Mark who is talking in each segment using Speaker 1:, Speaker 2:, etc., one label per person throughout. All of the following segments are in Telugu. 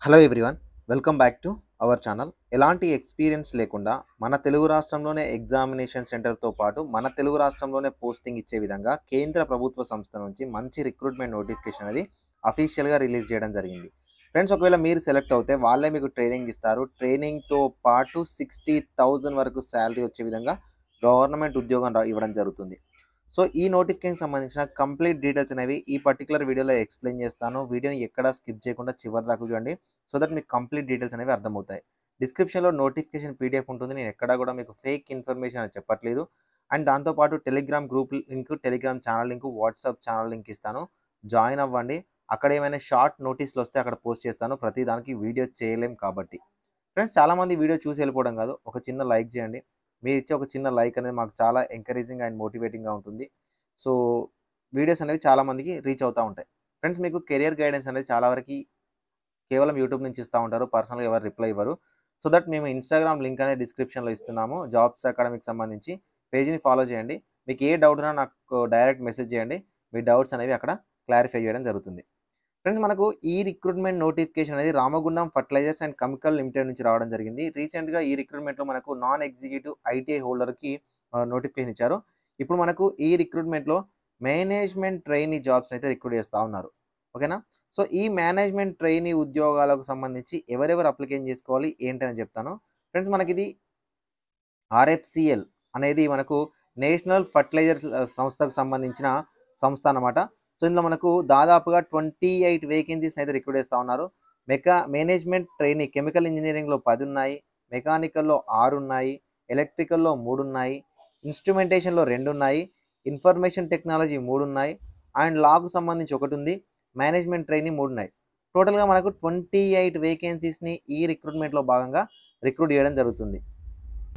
Speaker 1: Hello everyone, welcome back to our channel. ఎలాంటి ఎక్స్పీరియన్స్ లేకుండా మన తెలుగు రాష్ట్రంలోనే ఎగ్జామినేషన్ సెంటర్తో పాటు మన తెలుగు రాష్ట్రంలోనే పోస్టింగ్ ఇచ్చే విధంగా కేంద్ర ప్రభుత్వ సంస్థ నుంచి మంచి రిక్రూట్మెంట్ నోటిఫికేషన్ అనేది అఫీషియల్గా రిలీజ్ చేయడం జరిగింది. ఫ్రెండ్స్, ఒకవేళ మీరు సెలెక్ట్ అవుతే వాళ్ళే మీకు ట్రైనింగ్ ఇస్తారు. ట్రైనింగ్తో పాటు 60,000 వరకు శాలరీ వచ్చే విధంగా గవర్నమెంట్ ఉద్యోగం ఇవ్వడం జరుగుతుంది. సో ఈ నోటిఫికేషన్ సంబంధించిన కంప్లీట్ డీటెయిల్స్ అనేవి ఈ పర్టికులర్ వీడియోలో ఎక్స్ప్లెయిన్ చేస్తాను. వీడియోని ఎక్కడా స్కిప్ చేయకుండా చివరి దాకా చూడండి, సో దట్ మీకు కంప్లీట్ డీటెయిల్స్ అనేవి అర్థమవుతాయి. డిస్క్రిప్షన్లో నోటిఫికేషన్ పీడిఎఫ్ ఉంటుంది. నేను ఎక్కడా కూడా మీకు ఫేక్ ఇన్ఫర్మేషన్ అని చెప్పట్లేదు. అండ్ దాంతోపాటు Telegram group link, Telegram channel link, WhatsApp channel link ఇస్తాను. జాయిన్ అవ్వండి. అక్కడ ఏమైనా షార్ట్ నోటీస్లు వస్తే అక్కడ పోస్ట్ చేస్తాను. ప్రతి దానికి వీడియో చేయలేం కాబట్టి. ఫ్రెండ్స్, చాలామంది వీడియో చూసి వెళ్ళిపోవడం కాదు, ఒక చిన్న లైక్ చేయండి. మీరు ఇచ్చే ఒక చిన్న లైక్ అనేది మాకు చాలా ఎంకరేజింగ్ అండ్ మోటివేటింగ్గా ఉంటుంది. సో వీడియోస్ అనేవి చాలామందికి రీచ్ అవుతూ ఉంటాయి. ఫ్రెండ్స్, మీకు కెరియర్ గైడెన్స్ అనేది చాలా వరకు కేవలం యూట్యూబ్ నుంచి ఇస్తూ ఉంటారు. పర్సనల్గా ఎవరు రిప్లై ఇవ్వరు. సో దట్ మేము ఇన్స్టాగ్రామ్ లింక్ అనేది డిస్క్రిప్షన్లో ఇస్తున్నాము. జాబ్స్ అకాడమీకి సంబంధించి పేజీని ఫాలో చేయండి. మీకు ఏ డౌట్ ఉన్నా నాకు డైరెక్ట్ మెసేజ్ చేయండి. మీ డౌట్స్ అనేవి అక్కడ క్లారిఫై చేయడం జరుగుతుంది. ఫ్రెండ్స్, మనకు ఈ రిక్రూట్మెంట్ నోటిఫికేషన్ అనేది Ramagundam fertilizers and chemical limited నుంచి రావడం జరిగింది. రీసెంట్గా ఈ రిక్రూట్మెంట్లో మనకు నాన్ ఎగ్జిక్యూటివ్ ఐటీఐ హోల్డర్కి నోటిఫికేషన్ ఇచ్చారు. ఇప్పుడు మనకు ఈ రిక్రూట్మెంట్లో మేనేజ్మెంట్ ట్రైనీ జాబ్స్ అయితే రిక్రూట్ చేస్తూ ఉన్నారు. ఓకేనా? సో ఈ మేనేజ్మెంట్ ట్రైనీ ఉద్యోగాలకు సంబంధించి ఎవరెవరు అప్లికేషన్ చేసుకోవాలి ఏంటని చెప్తాను. ఫ్రెండ్స్, మనకి ఇది ఆర్ఎఫ్సిఎల్ అనేది మనకు నేషనల్ ఫర్టిలైజర్ సంస్థకు సంబంధించిన సంస్థ అన్నమాట. సో ఇందులో మనకు దాదాపుగా 28 వేకెన్సీస్ని అయితే రిక్రూట్ చేస్తూ ఉన్నారు. మేనేజ్మెంట్ ట్రైనీ కెమికల్ ఇంజనీరింగ్లో 10 ఉన్నాయి, మెకానికల్లో 6 ఉన్నాయి, ఎలక్ట్రికల్లో 3 ఉన్నాయి, ఇన్స్ట్రుమెంటేషన్లో 2 ఉన్నాయి, ఇన్ఫర్మేషన్ టెక్నాలజీ 3 ఉన్నాయి, అండ్ లాకు సంబంధించి 1 ఉంది, మేనేజ్మెంట్ ట్రైనీ 3 ఉన్నాయి. టోటల్గా మనకు 28 వేకెన్సీస్ని ఈ రిక్రూట్మెంట్లో భాగంగా రిక్రూట్ చేయడం జరుగుతుంది.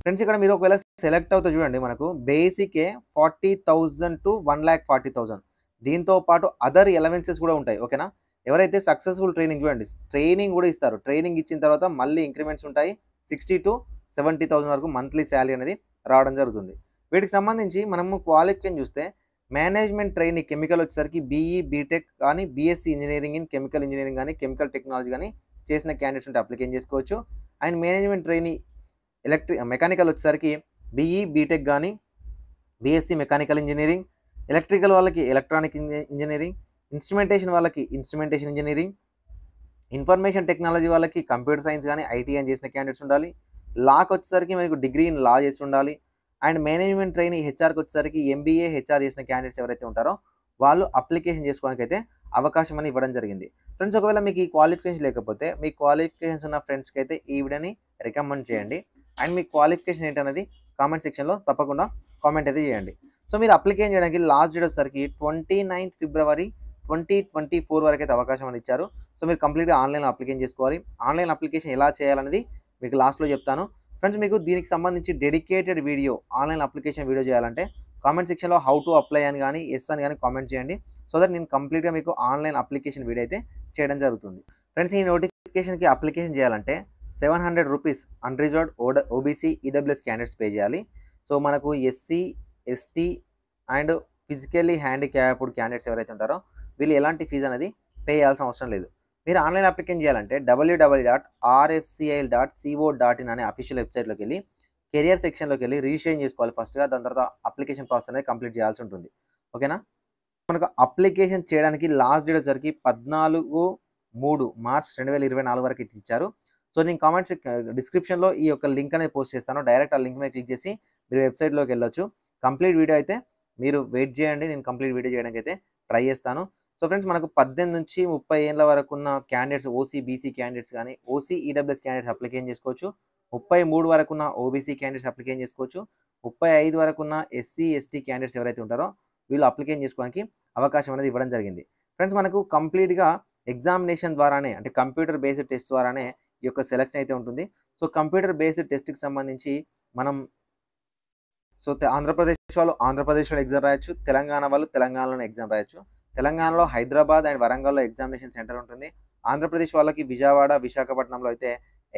Speaker 1: ఫ్రెండ్స్, ఇక్కడ మీరు ఒకవేళ సెలెక్ట్ అవుతే చూడండి, మనకు బేసికే 40,000 టు 1,40,000. దీంతో పాటు అదర్ ఎలవెన్సెస్ కూడా ఉంటాయి. ఓకేనా? ఎవరైతే సక్సెస్ఫుల్ ట్రైనింగ్ చూడండి, ట్రైనింగ్ కూడా ఇస్తారు. ట్రైనింగ్ ఇచ్చిన తర్వాత మళ్ళీ ఇంక్రిమెంట్స్ ఉంటాయి. 60 టు 70,000 వరకు మంత్లీ శాలరీ అనేది రావడం జరుగుతుంది. వీటికి సంబంధించి మనము క్వాలిఫికేషన్ చూస్తే మేనేజ్మెంట్ ట్రైనీ కెమికల్ వచ్చేసరికి బీఈ, బీటెక్ కానీ, BSc engineering in chemical engineering కానీ, కెమికల్ టెక్నాలజీ కానీ చేసిన క్యాండిడేట్స్ ఉంటే అప్లికేషన్ చేసుకోవచ్చు. అండ్ మేనేజ్మెంట్ ట్రైనీ మెకానికల్ వచ్చేసరికి బీఈ, బీటెక్ కానీ, బీఎస్సీ మెకానికల్ ఇంజనీరింగ్, ఎలక్ట్రికల్ వాళ్ళకి ఎలక్ట్రానిక్ ఇంజనీరింగ్, ఇన్స్ట్రుమెంటేషన్ వాళ్ళకి ఇన్స్ట్రుమెంటేషన్ ఇంజనీరింగ్, ఇన్ఫర్మేషన్ టెక్నాలజీ వాళ్ళకి కంప్యూటర్ సైన్స్ కానీ, ఐటీఐ చేసిన క్యాండిడేట్స్ ఉండాలి. లాకి వచ్చేసరికి మనకు డిగ్రీ ఇన్ లా చేసి ఉండాలి. అండ్ మేనేజ్మెంట్ ట్రైనీ హెచ్ఆర్కి వచ్చేసరికి ఎంబీఏ, హెచ్ఆర్ చేసిన క్యాండిడేట్స్ ఎవరైతే ఉంటారో వాళ్ళు అప్లికేషన్ చేసుకోవడానికి అయితే అవకాశం అని ఇవ్వడం జరిగింది. ఫ్రెండ్స్, ఒకవేళ మీకు ఈ క్వాలిఫికేషన్ లేకపోతే మీ క్వాలిఫికేషన్స్ ఉన్న ఫ్రెండ్స్కి అయితే ఈ వీడియోని రికమెండ్ చేయండి. అండ్ మీ క్వాలిఫికేషన్ ఏంటనేది కామెంట్ సెక్షన్లో తప్పకుండా కామెంట్ అయితే చేయండి. సో మీరు అప్లికేషన్ చేయడానికి లాస్ట్ డేట్ వచ్చేసరికి 29th ఫిబ్రవరి 2024 వరకు అయితే అవకాశం అని ఇచ్చారు. సో మీరు కంప్లీట్గా ఆన్లైన్లో అప్లికేషన్ చేసుకోవాలి. ఆన్లైన్ అప్లికేషన్ ఎలా చేయాలనేది మీకు లాస్ట్లో చెప్తాను. ఫ్రెండ్స్, మీకు దీనికి సంబంధించి dedicated video, online application video చేయాలంటే కామెంట్ సెక్షన్లో హౌ టు అప్లై అని కానీ, ఎస్ అని కానీ కామెంట్ చేయండి. సో దట్ నేను కంప్లీట్గా మీకు ఆన్లైన్ అప్లికేషన్ వీడియో అయితే చేయడం జరుగుతుంది. ఫ్రెండ్స్, ఈ నోటిఫికేషన్కి అప్లికేషన్ చేయాలంటే 700 rupees unreserved OBC EWS candidates pay చేయాలి. సో మనకు SC, ST and physically handicapped candidates ఎవరైతే ఉంటారో వీళ్ళు ఎలాంటి ఫీజు అనేది పే చేయాల్సిన అవసరం లేదు. మీరు ఆన్లైన్ అప్లికేషన్ చేయాలంటే www.rfci.co.in అనే అఫీషియల్ వెబ్సైట్లోకి వెళ్ళి కెరియర్ సెక్షన్లోకి వెళ్ళి రిజిస్ట్రేషన్ చేసుకోవాలి ఫస్ట్గా. దాని తర్వాత అప్లికేషన్ ప్రాసెస్ అనేది కంప్లీట్ చేయాల్సి ఉంటుంది. ఓకేనా? మనకు అప్లికేషన్ చేయడానికి లాస్ట్ డేట్ వచ్చేసరికి 14 మార్చ్ 2024 వరకు ఇచ్చారు. సో నేను కామెంట్స్ డిస్క్రిప్షన్లో ఈ యొక్క లింక్ అనేది పోస్ట్ చేస్తాను. డైరెక్ట్ ఆ లింక్ మీద క్లిక్ చేసి మీరు వెబ్సైట్లోకి వెళ్ళొచ్చు. కంప్లీట్ వీడియో అయితే మీరు వెయిట్ చేయండి, నేను కంప్లీట్ వీడియో చేయడానికి అయితే ట్రై చేస్తాను. సో ఫ్రెండ్స్, మనకు 18 నుంచి 30 ఏళ్ళ వరకు ఉన్న క్యాండిడేట్స్, ఓసీ, బీసీ క్యాండిడేట్స్ కానీ, ఓసీ ఈడబ్ల్యూఎస్ క్యాండిడేట్స్ అప్లికేషన్ చేసుకోవచ్చు. 33 వరకు ఉన్న ఓబీసీ క్యాండిడేట్స్ అప్లికేషన్ చేసుకోవచ్చు. 35 వరకు ఉన్న ఎస్సీ, ఎస్టీ క్యాండిడేట్స్ ఎవరైతే ఉంటారో వీళ్ళు అప్లికేషన్ చేసుకోవడానికి అవకాశం అనేది ఇవ్వడం జరిగింది. ఫ్రెండ్స్, మనకు కంప్లీట్గా ఎగ్జామినేషన్ ద్వారానే, అంటే కంప్యూటర్ బేస్డ్ టెస్ట్ ద్వారానే ఈ యొక్క సెలెక్షన్ అయితే ఉంటుంది. సో కంప్యూటర్ బేస్డ్ టెస్ట్కి సంబంధించి మనం ఆంధ్రప్రదేశ్ వాళ్ళు ఆంధ్రప్రదేశ్లో ఎగ్జామ్ రాయొచ్చు, తెలంగాణ వాళ్ళు తెలంగాణలోనే ఎగ్జామ్ రాయొచ్చు. తెలంగాణలో హైదరాబాద్ అండ్ వరంగల్లో ఎగ్జామినేషన్ సెంటర్ ఉంటుంది. ఆంధ్రప్రదేశ్ వాళ్ళకి విజయవాడ, విశాఖపట్నంలో అయితే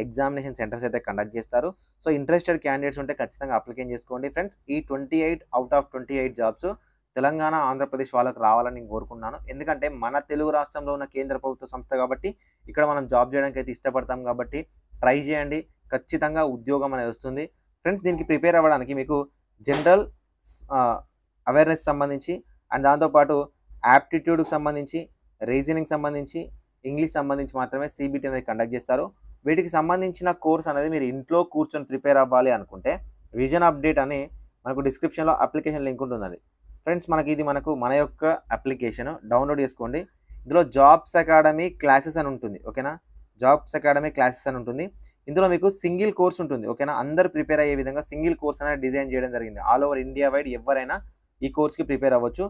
Speaker 1: ఎగ్జామినేషన్ సెంటర్స్ అయితే కండక్ట్ చేస్తారు. సో ఇంట్రెస్టెడ్ క్యాండిడేట్స్ ఉంటే ఖచ్చితంగా అప్లికేషన్ చేసుకోండి. ఫ్రెండ్స్, ఈ 28 out of 28 jobs Telangana, Andhra Pradesh వాళ్ళకి రావాలని నేను కోరుకుంటున్నాను. ఎందుకంటే మన తెలుగు రాష్ట్రంలో ఉన్న కేంద్ర ప్రభుత్వ సంస్థ కాబట్టి ఇక్కడ మనం జాబ్ చేయడానికి అయితే ఇష్టపడతాం కాబట్టి ట్రై చేయండి. ఖచ్చితంగా ఉద్యోగం అనేది వస్తుంది. ఫ్రెండ్స్ దీనికి ప్రిపేర్ అవ్వడానికి మీకు జనరల్ అవేర్నెస్ సంబంధించి అండ్ దాంతోపాటు యాప్టిట్యూడ్కి సంబంధించి, రీజనింగ్ సంబంధించి, ఇంగ్లీష్ సంబంధించి మాత్రమే CBT అనేది కండక్ట్ చేస్తారు. వీటికి సంబంధించిన కోర్స్ అనేది మీరు ఇంట్లో కూర్చొని ప్రిపేర్ అవ్వాలి అనుకుంటే విజన్ అప్డేట్ అని మనకు డిస్క్రిప్షన్లో అప్లికేషన్ లింక్ ఉంటుందండి. ఫ్రెండ్స్ మన యొక్క అప్లికేషన్ డౌన్లోడ్ చేసుకోండి. ఇందులో జాబ్స్ అకాడమీ క్లాసెస్ అని ఉంటుంది. ఓకేనా, జాబ్స్ అకాడమీ క్లాసెస్ అని ఉంటుంది. ఇందులో మీకు సింగిల్ కోర్స్ ఉంటుంది. ఓకేనా, అందరు ప్రిపేర్ అయ్యే విధంగా సింగిల్ కోర్స్ అనేది డిజైన్ చేయడం జరిగింది. ఆల్ ఓవర్ ఇండియా వైడ్ ఎవరైనా ఈ కోర్స్కి ప్రిపేర్ అవ్వచ్చు.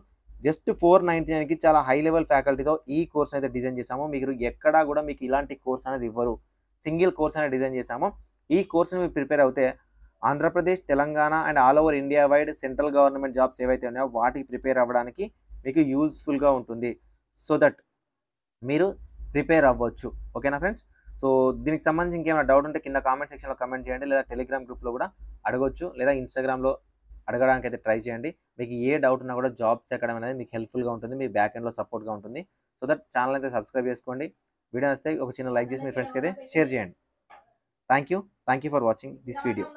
Speaker 1: జస్ట్ 499కి చాలా హై లెవెల్ ఫ్యాకల్టీతో ఈ కోర్స్ అయితే డిజైన్ చేసాము. మీరు ఎక్కడా కూడా మీకు ఇలాంటి కోర్స్ అనేది ఇవ్వరు. సింగిల్ కోర్స్ అనేది డిజైన్ చేసాము. ఈ కోర్స్ని మీరు ప్రిపేర్ అవుతే Andhra Pradesh, Telangana and all over India wide central government jobs ఏవైతే ఉన్నాయో వాటికి ప్రిపేర్ అవ్వడానికి మీకు యూస్ఫుల్గా ఉంటుంది. సో దట్ మీరు ప్రిపేర్ అవ్వచ్చు. ఓకేనా ఫ్రెండ్స్? సో దీనికి సంబంధించి ఇంకేమైనా డౌట్ ఉంటే కింద కామెంట్ సెక్షన్లో కామెంట్ చేయండి, లేదా టెలిగ్రామ్ గ్రూప్లో కూడా అడగొచ్చు, లేదా ఇన్స్టాగ్రామ్లో అడగడానికి అయితే ట్రై చేయండి. మీకు ఏ డౌట్ ఉన్నా కూడా జాబ్స్ ఎక్కడం అనేది మీకు హెల్ప్ఫుల్గా ఉంటుంది, మీ బ్యాక్ ఎండ్లో సపోర్ట్గా ఉంటుంది. సో దట్ ఛానల్ అయితే సబ్స్క్రైబ్ చేసుకోండి. వీడియో నచ్చితే ఒక చిన్న లైక్ చేసి మీ ఫ్రెండ్స్కి అయితే షేర్ చేయండి. Thank you for watching this video.